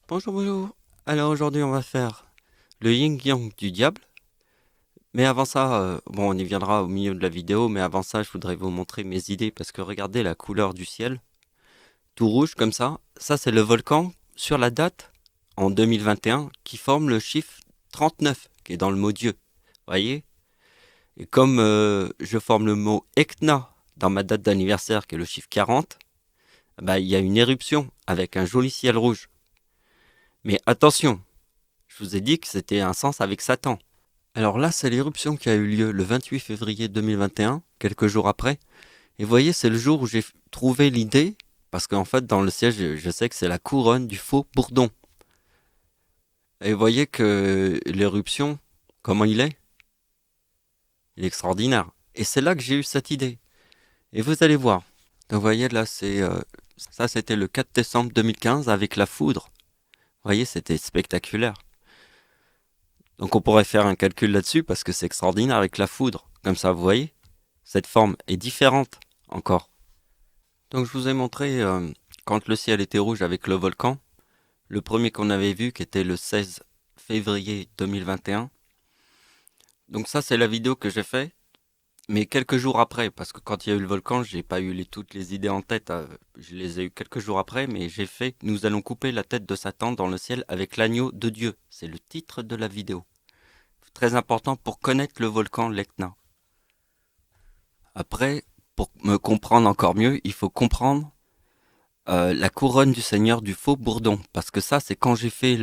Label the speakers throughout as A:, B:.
A: Bonjour, bonjour. Alors aujourd'hui on va faire le yin-yang du diable. Mais avant ça, bon on y viendra au milieu de la vidéo, mais avant ça je voudrais vous montrer mes idées parce que regardez la couleur du ciel, tout rouge comme ça c'est le volcan sur la date en 2021 qui forme le chiffre 39 qui est dans le mot Dieu. Voyez? Et comme je forme le mot Ekna dans ma date d'anniversaire qui est le chiffre 40, bah il y a une éruption avec un joli ciel rouge. Mais attention, je vous ai dit que c'était un sens avec Satan. Alors là, c'est l'éruption qui a eu lieu le 28 février 2021, quelques jours après. Et vous voyez, c'est le jour où j'ai trouvé l'idée, parce qu'en fait, dans le ciel, je sais que c'est la couronne du faux bourdon. Et vous voyez que l'éruption, comment il est? Il est extraordinaire. Et c'est là que j'ai eu cette idée. Et vous allez voir. Donc vous voyez, là, ça c'était le 4 décembre 2015 avec la foudre. Vous voyez, c'était spectaculaire. Donc on pourrait faire un calcul là-dessus parce que c'est extraordinaire avec la foudre. Comme ça, vous voyez, cette forme est différente encore. Donc je vous ai montré quand le ciel était rouge avec le volcan, le premier qu'on avait vu qui était le 16 février 2021. Donc ça c'est la vidéo que j'ai fait, mais quelques jours après, parce que quand il y a eu le volcan, j'ai pas eu toutes les idées en tête, je les ai eu quelques jours après, mais j'ai fait Nous allons couper la tête de Satan dans le ciel avec l'agneau de Dieu. C'est le titre de la vidéo. Très important pour connaître le volcan l'Etna. Après, pour me comprendre encore mieux, il faut comprendre la couronne du Seigneur du faux bourdon. Parce que ça, c'est quand j'ai fait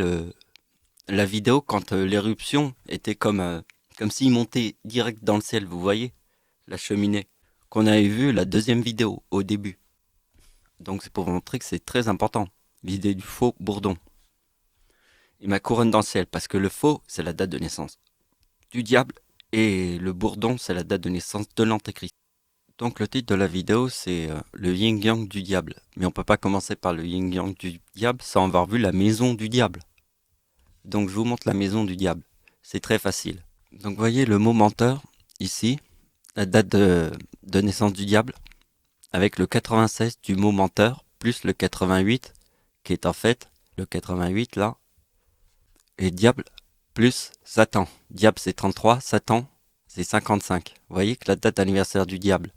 A: la vidéo, quand l'éruption était comme s'il montait direct dans le ciel, vous voyez, la cheminée. Qu'on avait vu la deuxième vidéo au début. Donc c'est pour vous montrer que c'est très important. L'idée du faux bourdon. Et ma couronne dans le ciel, parce que le faux, c'est la date de naissance du diable. Et le bourdon, c'est la date de naissance de l'antéchrist. Donc le titre de la vidéo c'est le yin-yang du diable. Mais on peut pas commencer par le yin-yang du diable sans avoir vu la maison du diable. Donc je vous montre la maison du diable. C'est très facile. Donc vous voyez le mot menteur ici, la date de naissance du diable, avec le 96 du mot menteur, plus le 88 qui est en fait le 88 là, et diable plus Satan. Diable c'est 33, Satan c'est 55. Vous voyez que la date d'anniversaire du diable.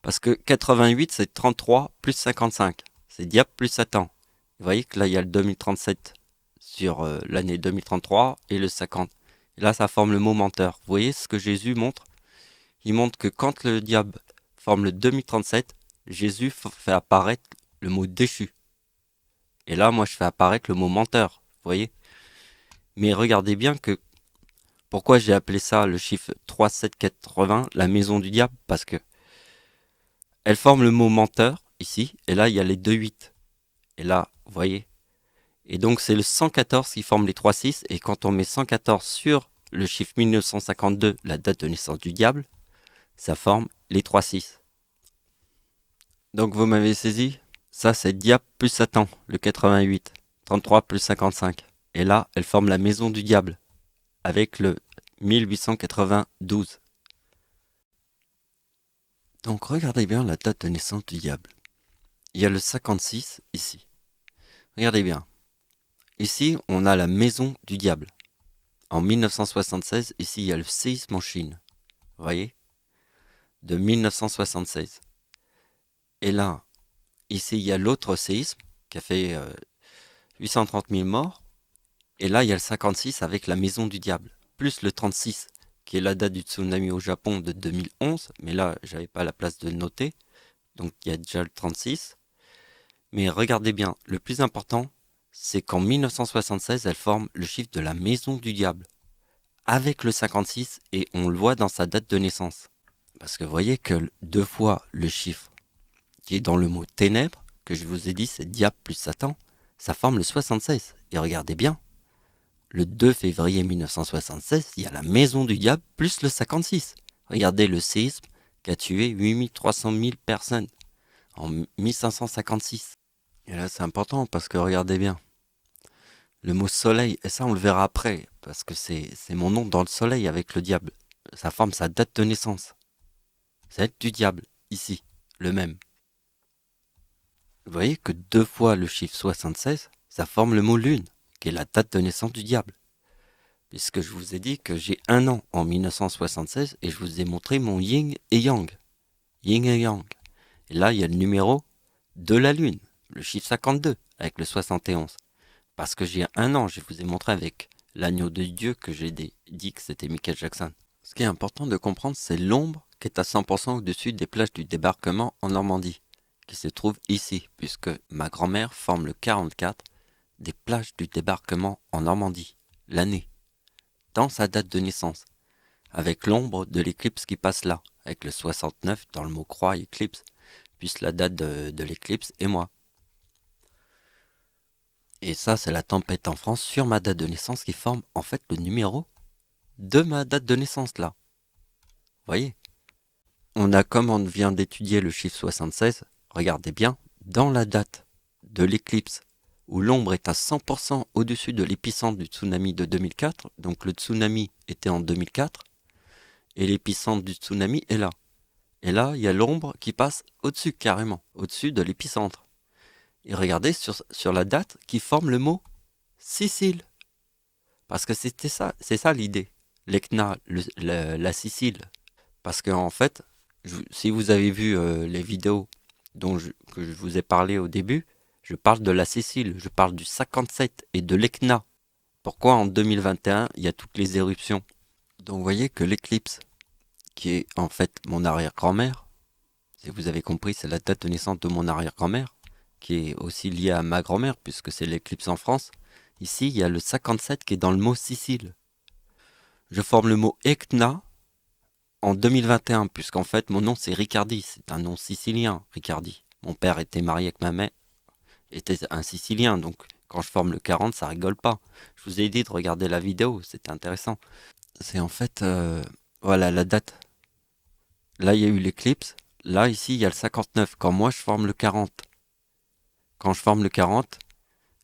A: Parce que 88, c'est 33 plus 55. C'est diable plus Satan. Vous voyez que là, il y a le 2037 sur l'année 2033 et le 50. Et là, ça forme le mot menteur. Vous voyez ce que Jésus montre? Il montre que quand le diable forme le 2037, Jésus fait apparaître le mot déchu. Et là, moi, je fais apparaître le mot menteur. Vous voyez? Mais regardez bien que pourquoi j'ai appelé ça le chiffre 3780, la maison du diable? Parce que elle forme le mot menteur ici, et là il y a les deux 8. Et là, vous voyez. Et donc c'est le 114 qui forme les 3 6, et quand on met 114 sur le chiffre 1952, la date de naissance du diable, ça forme les 3 6. Donc vous m'avez saisi? Ça c'est diable plus Satan, le 88. 33 plus 55. Et là, elle forme la maison du diable, avec le 1892. Donc regardez bien la date de naissance du diable. Il y a le 56 ici. Regardez bien. Ici, on a la maison du diable. En 1976, ici, il y a le séisme en Chine. Vous voyez? De 1976. Et là, ici, il y a l'autre séisme qui a fait 830 000 morts. Et là, il y a le 56 avec la maison du diable. Plus le 36, qui est la date du tsunami au Japon de 2011. Mais là, j'avais pas la place de le noter. Donc, il y a déjà le 36. Mais regardez bien, le plus important, c'est qu'en 1976, elle forme le chiffre de la maison du diable, avec le 56, et on le voit dans sa date de naissance. Parce que vous voyez que deux fois le chiffre qui est dans le mot ténèbres, que je vous ai dit c'est diable plus Satan, ça forme le 76. Et regardez bien, le 2 février 1976, il y a la maison du diable plus le 56. Regardez le séisme qui a tué 8 300 000 personnes en 1556. Et là c'est important parce que regardez bien, le mot soleil, et ça on le verra après, parce que c'est mon nom dans le soleil avec le diable. Ça forme sa date de naissance. Celle du diable, ici, le même. Vous voyez que deux fois le chiffre 76, ça forme le mot lune, qui est la date de naissance du diable. Puisque je vous ai dit que j'ai un an en 1976 et je vous ai montré mon yin et yang. Yin et yang. Et là, il y a le numéro de la lune, le chiffre 52 avec le 71. Parce que j'ai un an, je vous ai montré avec l'agneau de Dieu que j'ai dit que c'était Michael Jackson. Ce qui est important de comprendre, c'est l'ombre qui est à 100% au-dessus des plages du débarquement en Normandie, qui se trouve ici, puisque ma grand-mère forme le 44 des plages du débarquement en Normandie, l'année, dans sa date de naissance, avec l'ombre de l'éclipse qui passe là, avec le 69 dans le mot croix éclipse, puisque la date de l'éclipse est moi. Et ça, c'est la tempête en France sur ma date de naissance qui forme en fait le numéro de ma date de naissance là. Vous voyez? Comme on vient d'étudier le chiffre 76, regardez bien, dans la date de l'éclipse où l'ombre est à 100% au-dessus de l'épicentre du tsunami de 2004, donc le tsunami était en 2004, et l'épicentre du tsunami est là. Et là, il y a l'ombre qui passe au-dessus, carrément, au-dessus de l'épicentre. Et regardez sur la date qui forme le mot Sicile. Parce que c'est ça l'idée. L'Etna, la Sicile. Parce qu'en fait, si vous avez vu les vidéos que je vous ai parlé au début, je parle de la Sicile, je parle du 57 et de l'Etna. Pourquoi en 2021, il y a toutes les éruptions? Donc vous voyez que l'éclipse, qui est en fait mon arrière-grand-mère, si vous avez compris, c'est la date de naissance de mon arrière-grand-mère, qui est aussi liée à ma grand-mère, puisque c'est l'éclipse en France. Ici, il y a le 57 qui est dans le mot Sicile. Je forme le mot Etna en 2021, puisqu'en fait, mon nom c'est Riccardi, c'est un nom sicilien, Riccardi. Mon père était marié avec ma mère, était un Sicilien, donc quand je forme le 40, ça rigole pas. Je vous ai dit de regarder la vidéo, c'était intéressant. C'est en fait, voilà la date. Là, il y a eu l'éclipse. Là, ici, il y a le 59. Quand moi, je forme le 40. Quand je forme le 40,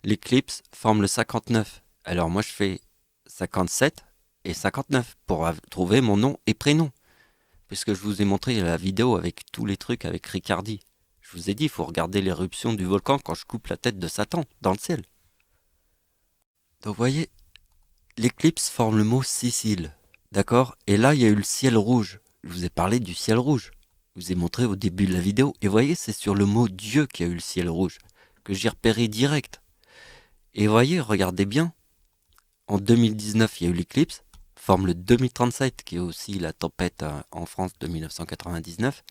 A: l'éclipse forme le 59. Alors moi, je fais 57 et 59 pour trouver mon nom et prénom. Puisque je vous ai montré la vidéo avec tous les trucs avec Riccardi. Je vous ai dit, il faut regarder l'éruption du volcan quand je coupe la tête de Satan dans le ciel. Donc vous voyez, l'éclipse forme le mot Sicile. D'accord? Et là, il y a eu le ciel rouge. Je vous ai parlé du ciel rouge. Je vous ai montré au début de la vidéo. Et vous voyez, c'est sur le mot Dieu qu'il y a eu le ciel rouge. Que j'ai repéré direct. Et vous voyez, regardez bien. En 2019, il y a eu l'éclipse. Forme le 2037, qui est aussi la tempête en France de 1999.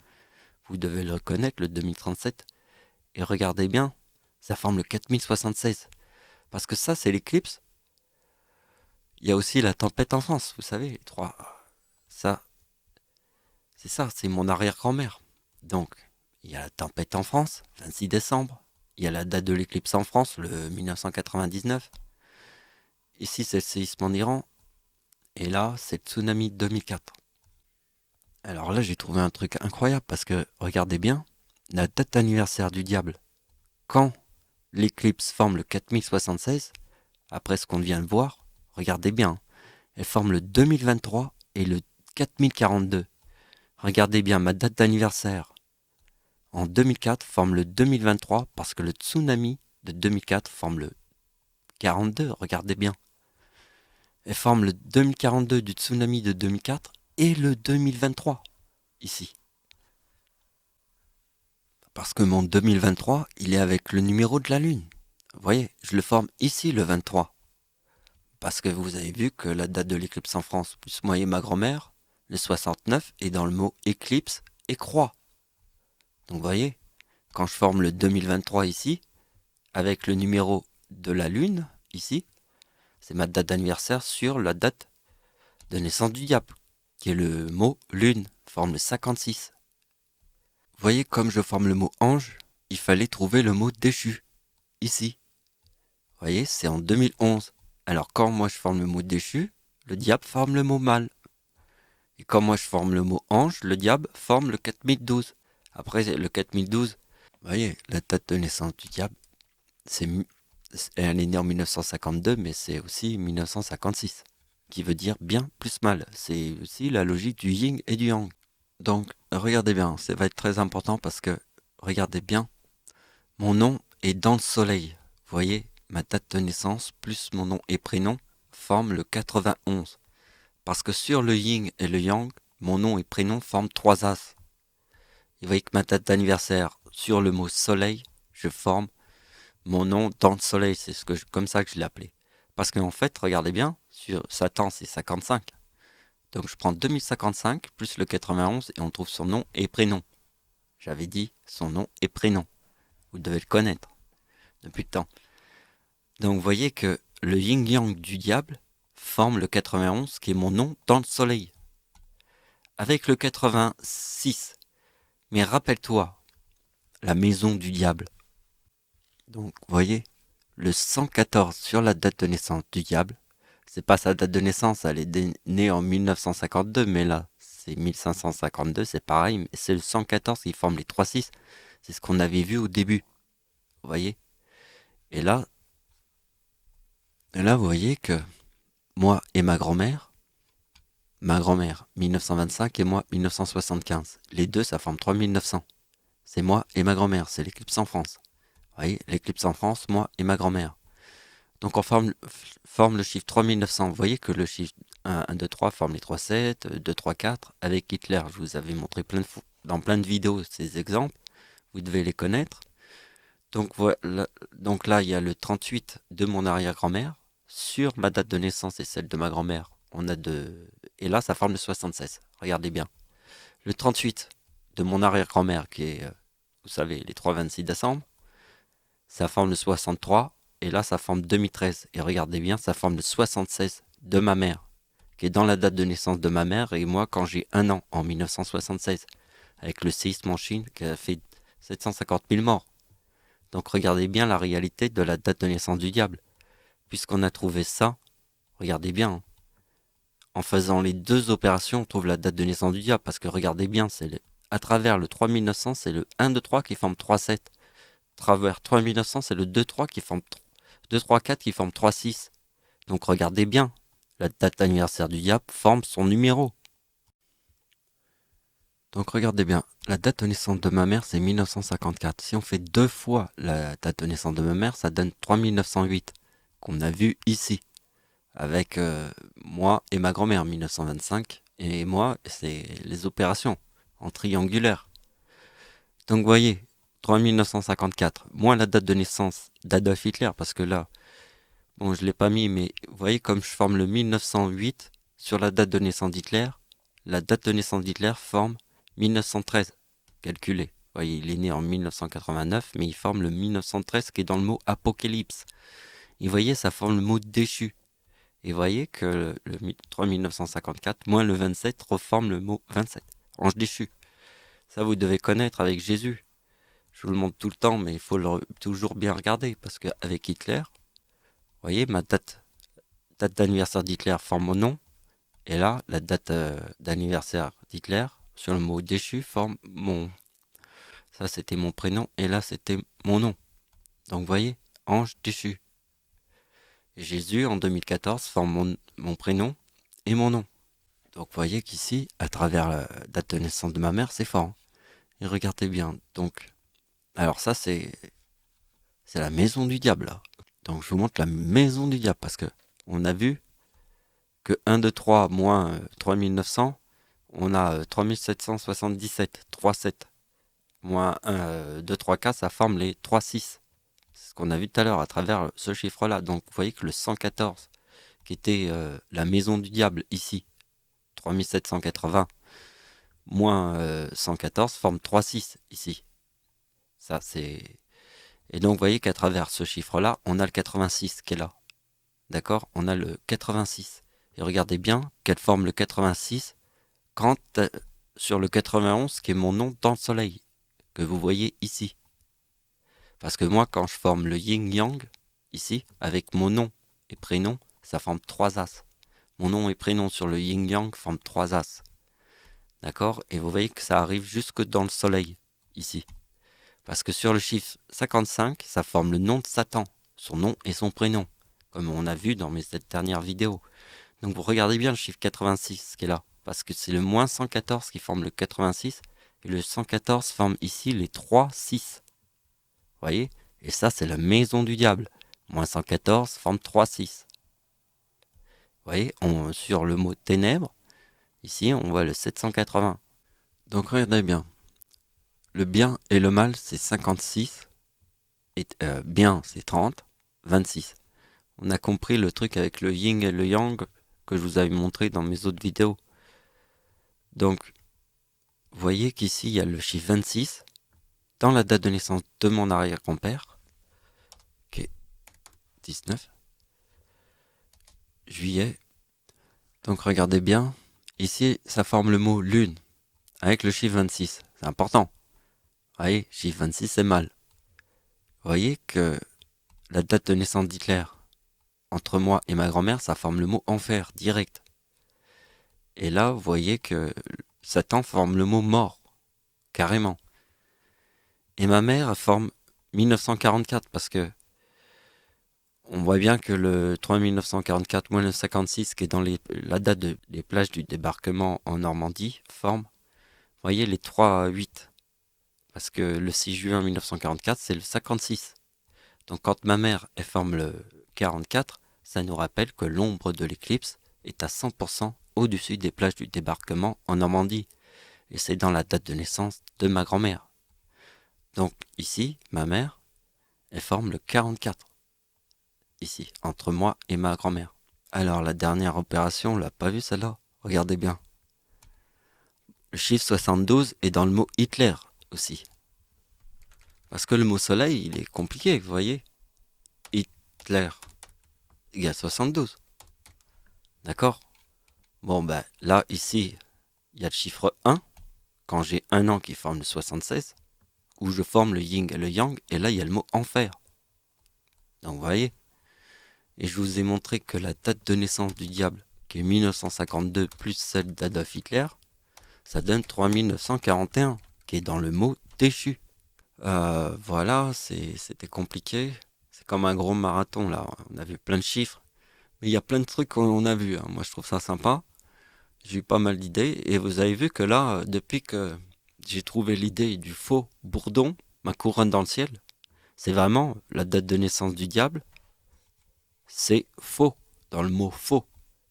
A: Vous devez le reconnaître, le 2037. Et regardez bien, ça forme le 4076. Parce que ça, c'est l'éclipse. Il y a aussi la tempête en France, vous savez, les trois. Ça, c'est mon arrière-grand-mère. Donc, il y a la tempête en France, 26 décembre. Il y a la date de l'éclipse en France, le 1999. Ici, c'est le séisme en Iran. Et là, c'est le tsunami 2004. Alors là, j'ai trouvé un truc incroyable parce que, regardez bien, la date anniversaire du diable. Quand l'éclipse forme le 4076, après ce qu'on vient de voir, regardez bien, elle forme le 2023 et le 4042. Regardez bien, ma date d'anniversaire en 2004 forme le 2023 parce que le tsunami de 2004 forme le 42, regardez bien. Elle forme le 2042 du tsunami de 2004 et le 2023, ici. Parce que mon 2023, il est avec le numéro de la Lune. Vous voyez, je le forme ici le 23. Parce que vous avez vu que la date de l'éclipse en France, plus moi et ma grand-mère, le 69 est dans le mot éclipse et croix. Donc vous voyez, quand je forme le 2023 ici, avec le numéro de la Lune, ici, c'est ma date d'anniversaire sur la date de naissance du diable, qui est le mot Lune, forme le 56. Vous voyez, comme je forme le mot ange, il fallait trouver le mot déchu, ici. Vous voyez, c'est en 2011. Alors quand moi je forme le mot déchu, le diable forme le mot mâle. Et quand moi je forme le mot ange, le diable forme le 4012. Après le 4012, vous voyez, la date de naissance du diable, elle est née en 1952, mais c'est aussi 1956, qui veut dire bien plus mal. C'est aussi la logique du yin et du yang. Donc, regardez bien, ça va être très important parce que, regardez bien, mon nom est dans le soleil. Vous voyez, ma date de naissance plus mon nom et prénom forment le 91. Parce que sur le yin et le yang, mon nom et prénom forment 3 as. Et vous voyez que ma date d'anniversaire, sur le mot soleil, je forme mon nom dans le soleil. C'est comme ça que je l'ai appelé. Parce qu'en fait, regardez bien, sur Satan, c'est 55. Donc je prends 2055 plus le 91 et on trouve son nom et prénom. J'avais dit son nom et prénom. Vous devez le connaître depuis le temps. Donc vous voyez que le yin-yang du diable forme le 91 qui est mon nom dans le soleil. Avec le 86, mais rappelle-toi, la maison du diable. Donc vous voyez, le 114 sur la date de naissance du diable, c'est pas sa date de naissance, elle est née en 1952, mais là c'est 1552, c'est pareil, mais c'est le 114 qui forme les 3-6. C'est ce qu'on avait vu au début. Vous voyez? Et là, vous voyez que moi et ma grand-mère 1925 et moi 1975. Les deux, ça forme 3900. C'est moi et ma grand-mère, c'est l'éclipse en France. Vous voyez, l'éclipse en France, moi et ma grand-mère. Donc on forme le chiffre 3900. Vous voyez que le chiffre 1, 2, 3 forme les 3, 7, 2, 3, 4. Avec Hitler, je vous avais montré dans plein de vidéos ces exemples. Vous devez les connaître. Donc, voilà, donc là, il y a le 38 de mon arrière-grand-mère. Sur ma date de naissance et celle de ma grand-mère, on a deux. Et là, ça forme le 76. Regardez bien. Le 38 de mon arrière-grand-mère, qui est, vous savez, les 3-26 décembre, ça forme le 63. Et là, ça forme 2013. Et regardez bien, ça forme le 76 de ma mère, qui est dans la date de naissance de ma mère. Et moi, quand j'ai 1 an, en 1976, avec le séisme en Chine, qui a fait 750 000 morts. Donc regardez bien la réalité de la date de naissance du diable. Puisqu'on a trouvé ça, regardez bien, hein. En faisant les deux opérations, on trouve la date de naissance du diable. Parce que regardez bien, à travers le 3900, c'est le 1, 2, 3 qui forme 3, 7. À travers 3900, c'est le 2, 3 qui forme 2, 3, 4 qui forme 3, 6. Donc regardez bien, la date d'anniversaire du diable forme son numéro. Donc regardez bien, la date de naissance de ma mère c'est 1954. Si on fait 2 fois la date de naissance de ma mère, ça donne 3908, qu'on a vu ici, avec moi et ma grand-mère 1925, et moi c'est les opérations en triangulaire. Donc vous voyez, 3954, moins la date de naissance d'Adolf Hitler, parce que là, bon je l'ai pas mis, mais vous voyez comme je forme le 1908 sur la date de naissance d'Hitler, la date de naissance d'Hitler forme 1913, calculé. Vous voyez, il est né en 1989, mais il forme le 1913 qui est dans le mot apocalypse. Et vous voyez, ça forme le mot déchu. Et vous voyez que le 3954 moins le 27 reforme le mot 27, ange déchu. Ça, vous devez connaître avec Jésus. Je vous le montre tout le temps, mais il faut toujours bien regarder, parce qu'avec Hitler, vous voyez, ma date d'anniversaire d'Hitler forme mon nom, et là, la date d'anniversaire d'Hitler, sur le mot déchu, forme mon... Ça, c'était mon prénom, et là, c'était mon nom. Donc, vous voyez, ange déchu. Et Jésus, en 2014, forme mon prénom et mon nom. Donc, vous voyez qu'ici, à travers la date de naissance de ma mère, c'est fort. Hein. Et regardez bien. Donc, alors ça, c'est la maison du diable, là. Donc, je vous montre la maison du diable, parce que on a vu que 1, 2, 3 moins 3900, on a 3777, 3, 7. Moins 1, 2, 3, 4, ça forme les 3, 6. C'est ce qu'on a vu tout à l'heure à travers ce chiffre-là. Donc vous voyez que le 114, qui était la maison du diable ici, 3780, moins 114, forme 3, 6 ici. Ça, c'est... Et donc vous voyez qu'à travers ce chiffre-là, on a le 86 qui est là. D'accord? On a le 86. Et regardez bien qu'elle forme le 86 quand sur le 91, qui est mon nom dans le soleil, que vous voyez ici. Parce que moi, quand je forme le yin-yang, ici, avec mon nom et prénom, ça forme 3 as. Mon nom et prénom sur le yin-yang forment 3 as. D'accord? Et vous voyez que ça arrive jusque dans le soleil, ici. Parce que sur le chiffre 55, ça forme le nom de Satan, son nom et son prénom, comme on a vu dans mes dernières vidéos. Donc vous regardez bien le chiffre 86 qui est là, parce que c'est le moins 114 qui forme le 86, et le 114 forme ici les 3, 6. Vous voyez? Et ça, c'est la maison du diable. moins 114 forme 3, 6. Vous voyez, sur le mot ténèbres, ici, on voit le 780. Donc regardez bien. Le bien et le mal, c'est 56. Et bien, c'est 30. 26. On a compris le truc avec le yin et le yang que je vous avais montré dans mes autres vidéos. Donc, vous voyez qu'ici, il y a le chiffre 26 dans la date de naissance de mon arrière-grand-père, qui est 19 juillet. Donc, regardez bien. Ici, ça forme le mot lune avec le chiffre 26. C'est important. Vous voyez, chiffre 26, c'est mal. Vous voyez que la date de naissance d'Hitler, entre moi et ma grand-mère, ça forme le mot enfer, direct. Et là, vous voyez que Satan forme le mot mort, carrément. Et ma mère forme 1944 parce que on voit bien que le 3 1944 moins le 56 qui est dans la date des plages du débarquement en Normandie forme, vous voyez, les 3-8. Parce que le 6 juin 1944, c'est le 56. Donc quand ma mère elle forme le 44, ça nous rappelle que l'ombre de l'éclipse est à 100% au-dessus des plages du débarquement en Normandie. Et c'est dans la date de naissance de ma grand-mère. Donc ici, ma mère, elle forme le 44. Ici, entre moi et ma grand-mère. Alors la dernière opération, on l'a pas vue celle-là. Regardez bien. Le chiffre 72 est dans le mot Hitler aussi. Parce que le mot soleil, il est compliqué, vous voyez. Hitler égale 72. D'accord? Bon, ben là, ici, il y a le chiffre 1. Quand j'ai un an qui forme le 76. Où je forme le yin et le yang. Et là, il y a le mot enfer. Donc, vous voyez. Et je vous ai montré que la date de naissance du diable, qui est 1952 plus celle d'Adolf Hitler, ça donne 3941, qui est dans le mot déchu. Voilà, c'était compliqué. C'est comme un gros marathon là. On a vu plein de chiffres. Mais il y a plein de trucs qu'on a vus. Moi, je trouve ça sympa. J'ai eu pas mal d'idées. Et vous avez vu que là, depuis que j'ai trouvé l'idée du faux bourdon, ma couronne dans le ciel, c'est vraiment la date de naissance du diable. C'est faux, dans le mot faux.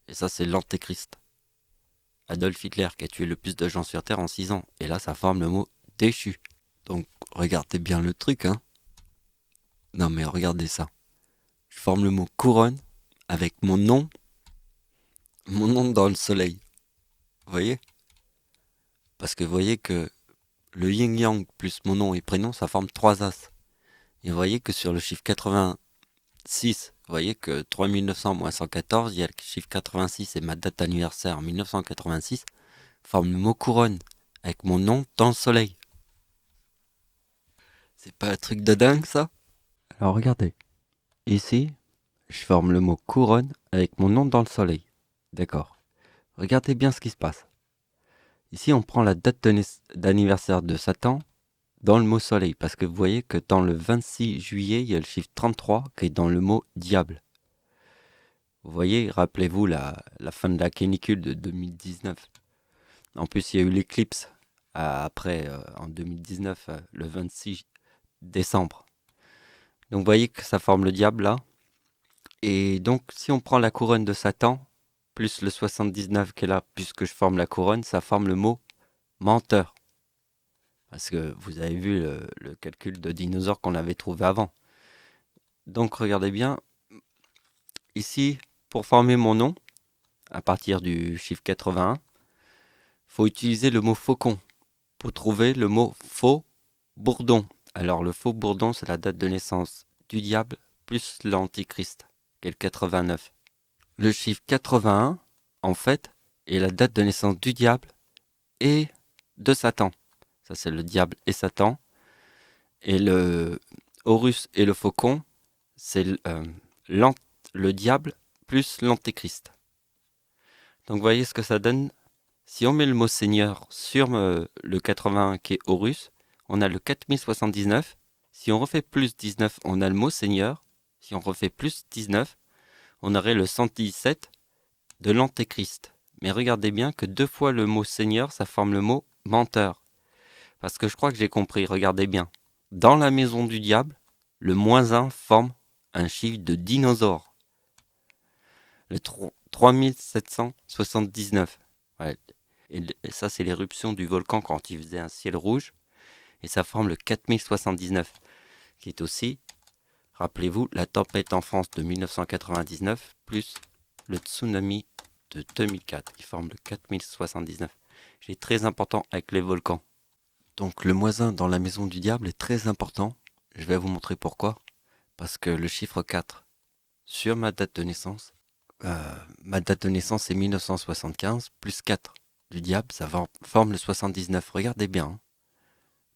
A: Et ça, c'est l'antéchrist. Adolf Hitler qui a tué le plus de gens sur Terre en 6 ans. Et là, ça forme le mot déchu. Donc, regardez bien le truc, hein. Non, mais regardez ça. Je forme le mot couronne avec mon nom dans le soleil. Vous voyez? Parce que vous voyez que le yin-yang plus mon nom et prénom, ça forme 3 as. Et vous voyez que sur le chiffre 86, vous voyez que 3900 moins 114, il y a le chiffre 86 et ma date d'anniversaire en 1986, forme le mot couronne avec mon nom dans le soleil. C'est pas un truc de dingue ça? Alors regardez. Ici, je forme le mot couronne avec mon nom dans le soleil. D'accord. Regardez bien ce qui se passe. Ici, on prend la date d'anniversaire de Satan dans le mot soleil. Parce que vous voyez que dans le 26 juillet, il y a le chiffre 33 qui est dans le mot diable. Vous voyez, rappelez-vous la fin de la canicule de 2019. En plus, il y a eu l'éclipse après, en 2019, le 26 décembre. Donc vous voyez que ça forme le diable là. Et donc, si on prend la couronne de Satan, plus le 79 qui est là, puisque je forme la couronne, ça forme le mot menteur. Parce que vous avez vu le calcul de dinosaures qu'on avait trouvé avant. Donc, regardez bien. Ici, pour former mon nom, à partir du chiffre 81, il faut utiliser le mot faucon pour trouver le mot faux bourdon. Alors, le faux bourdon, c'est la date de naissance du diable plus l'antichrist, qui est le 89. Le chiffre 81, en fait, est la date de naissance du diable et de Satan. Ça, c'est le diable et Satan. Et le Horus et le faucon, c'est le diable plus l'antéchrist. Donc, vous voyez ce que ça donne. Si on met le mot Seigneur sur le 81 qui est Horus, on a le 4079. Si on refait plus 19, on a le mot Seigneur. Si on refait plus 19, on aurait le 117 de l'antéchrist. Mais regardez bien que 2 fois le mot Seigneur, ça forme le mot menteur. Parce que je crois que j'ai compris, regardez bien. Dans la maison du diable, le -1 forme un chiffre de dinosaure. Le 3779. Ouais. Et ça, c'est l'éruption du volcan quand il faisait un ciel rouge. Et ça forme le 4079, qui est aussi, rappelez-vous, la tempête en France de 1999, plus le tsunami de 2004, qui forme le 4079. C'est très important avec les volcans. Donc le moins 1 dans la maison du diable est très important. Je vais vous montrer pourquoi. Parce que le chiffre 4, sur ma date de naissance est 1975, plus 4 du diable, ça forme le 79. Regardez bien. Hein.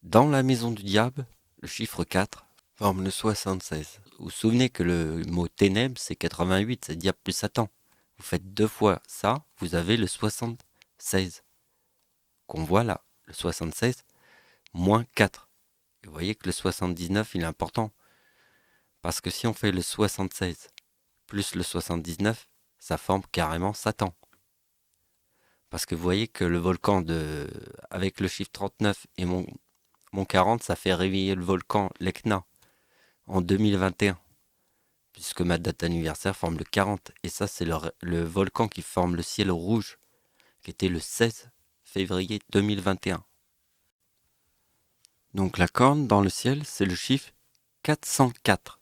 A: Dans la maison du diable, le chiffre 4 forme le 76. Vous vous souvenez que le mot ténèbres, c'est 88, c'est diable plus Satan. Vous faites 2 fois ça, vous avez le 76. Qu'on voit là, le 76, moins 4. Et vous voyez que le 79, il est important. Parce que si on fait le 76 plus le 79, ça forme carrément Satan. Parce que vous voyez que le volcan avec le chiffre 39 et mon 40, ça fait réveiller le volcan l'Etna en 2021. Puisque ma date d'anniversaire forme le 40. Et ça, c'est le volcan qui forme le ciel rouge, qui était le 16 février 2021. Donc la corne dans le ciel, c'est le chiffre 404.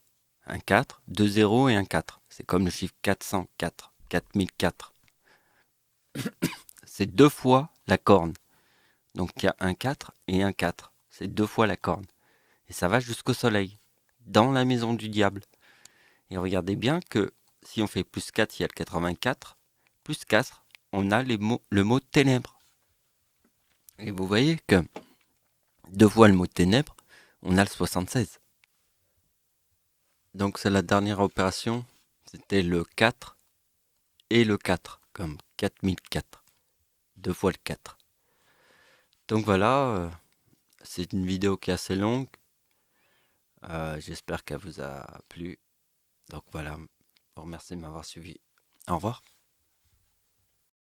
A: Un 4, 2 0 et un 4. C'est comme le chiffre 404, 4004. C'est 2 fois la corne. Donc il y a un 4 et un 4. C'est 2 fois la corne. Et ça va jusqu'au soleil, dans la maison du diable. Et regardez bien que si on fait plus 4, il y a le 84. Plus 4, on a le mot ténèbres. Et vous voyez que 2 fois le mot ténèbres, on a le 76. Donc c'est la dernière opération. C'était le 4 et le 4, comme 4004. 2 fois le 4. Donc voilà, c'est une vidéo qui est assez longue. J'espère qu'elle vous a plu. Donc voilà, je vous remercie de m'avoir suivi. Au revoir.